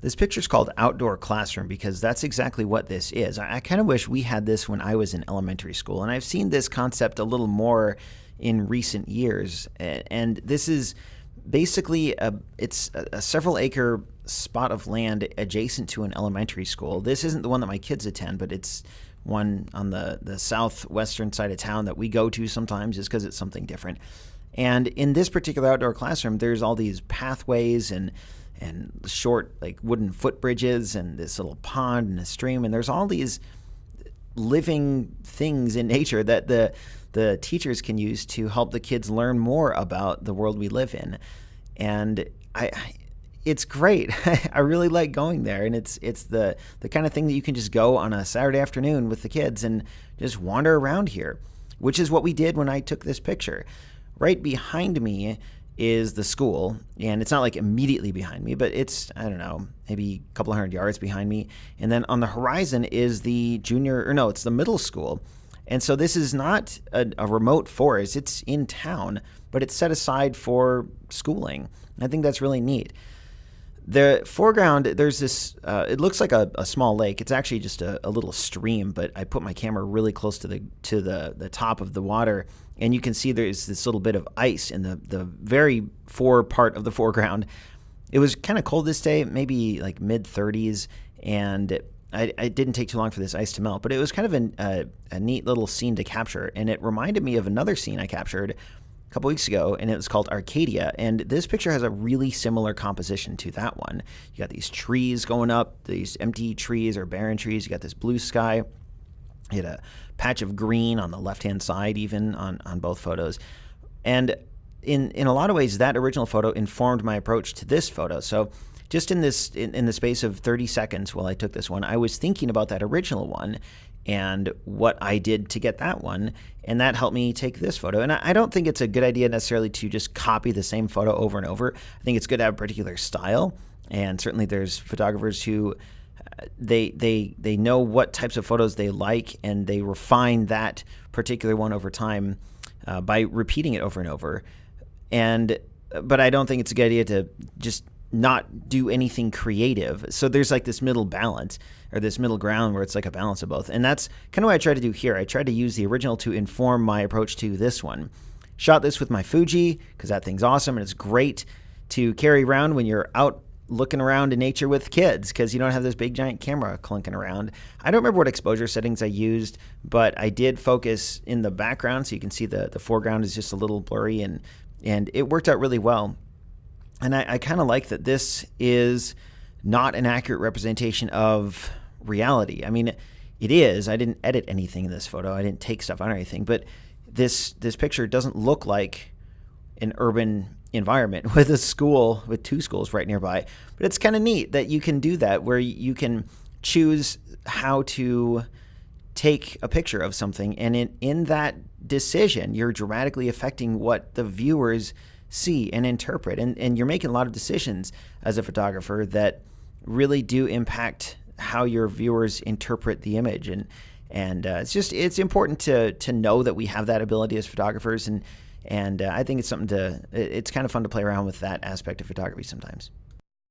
This picture's called Outdoor Classroom because that's exactly what this is. I kind of wish we had this when I was in elementary school, and I've seen this concept a little more in recent years. And this is basically it's a several acre spot of land adjacent to an elementary school. This isn't the one that my kids attend, but it's one on the southwestern side of town that we go to sometimes just because it's something different. And in this particular outdoor classroom, there's all these pathways and short like wooden footbridges and this little pond and a stream, and there's all these living things in nature that the teachers can use to help the kids learn more about the world we live in. And it's great. I really like going there, and it's the kind of thing that you can just go on a Saturday afternoon with the kids and just wander around here, which is what we did when I took this picture. Right behind me is the school, and it's not like immediately behind me, but it's, I don't know, maybe a couple hundred yards behind me. And then on the horizon is the it's the middle school. And so this is not a remote forest, it's in town, but it's set aside for schooling. I think that's really neat. The foreground, there's this, it looks like a small lake. It's actually just a little stream, but I put my camera really close to the top of the water, and you can see there's this little bit of ice in the very fore part of the foreground. It was kind of cold this day, maybe like mid-30s, and it didn't take too long for this ice to melt, but it was kind of a neat little scene to capture, and it reminded me of another scene I captured a couple weeks ago, and it was called Arcadia. And this picture has a really similar composition to that one. You got these trees going up, these empty trees or barren trees. You got this blue sky. You had a patch of green on the left-hand side, even on both photos. And in a lot of ways, that original photo informed my approach to this photo. So just in the space of 30 seconds while I took this one, I was thinking about that original one and what I did to get that one, and that helped me take this photo. And I don't think it's a good idea necessarily to just copy the same photo over and over. I think it's good to have a particular style, and certainly there's photographers who they know what types of photos they like, and they refine that particular one over time by repeating it over and over. But I don't think it's a good idea to just not do anything creative. So there's like this middle balance, or this middle ground where it's like a balance of both. And that's kind of what I try to do here. I try to use the original to inform my approach to this one. Shot this with my Fuji because that thing's awesome, and it's great to carry around when you're out looking around in nature with kids because you don't have this big giant camera clunking around. I don't remember what exposure settings I used, but I did focus in the background, so you can see the foreground is just a little blurry, and it worked out really well. And I kind of like that this is not an accurate representation of reality. I mean, it is. I didn't edit anything in this photo. I didn't take stuff out or anything. But this picture doesn't look like an urban environment with a school, with two schools right nearby. But it's kind of neat that you can do that, where you can choose how to take a picture of something. And in that decision, you're dramatically affecting what the viewers see and interpret, and you're making a lot of decisions as a photographer that really do impact how your viewers interpret the image, and it's important to know that we have that ability as photographers, and I think it's something it's kind of fun to play around with that aspect of photography sometimes.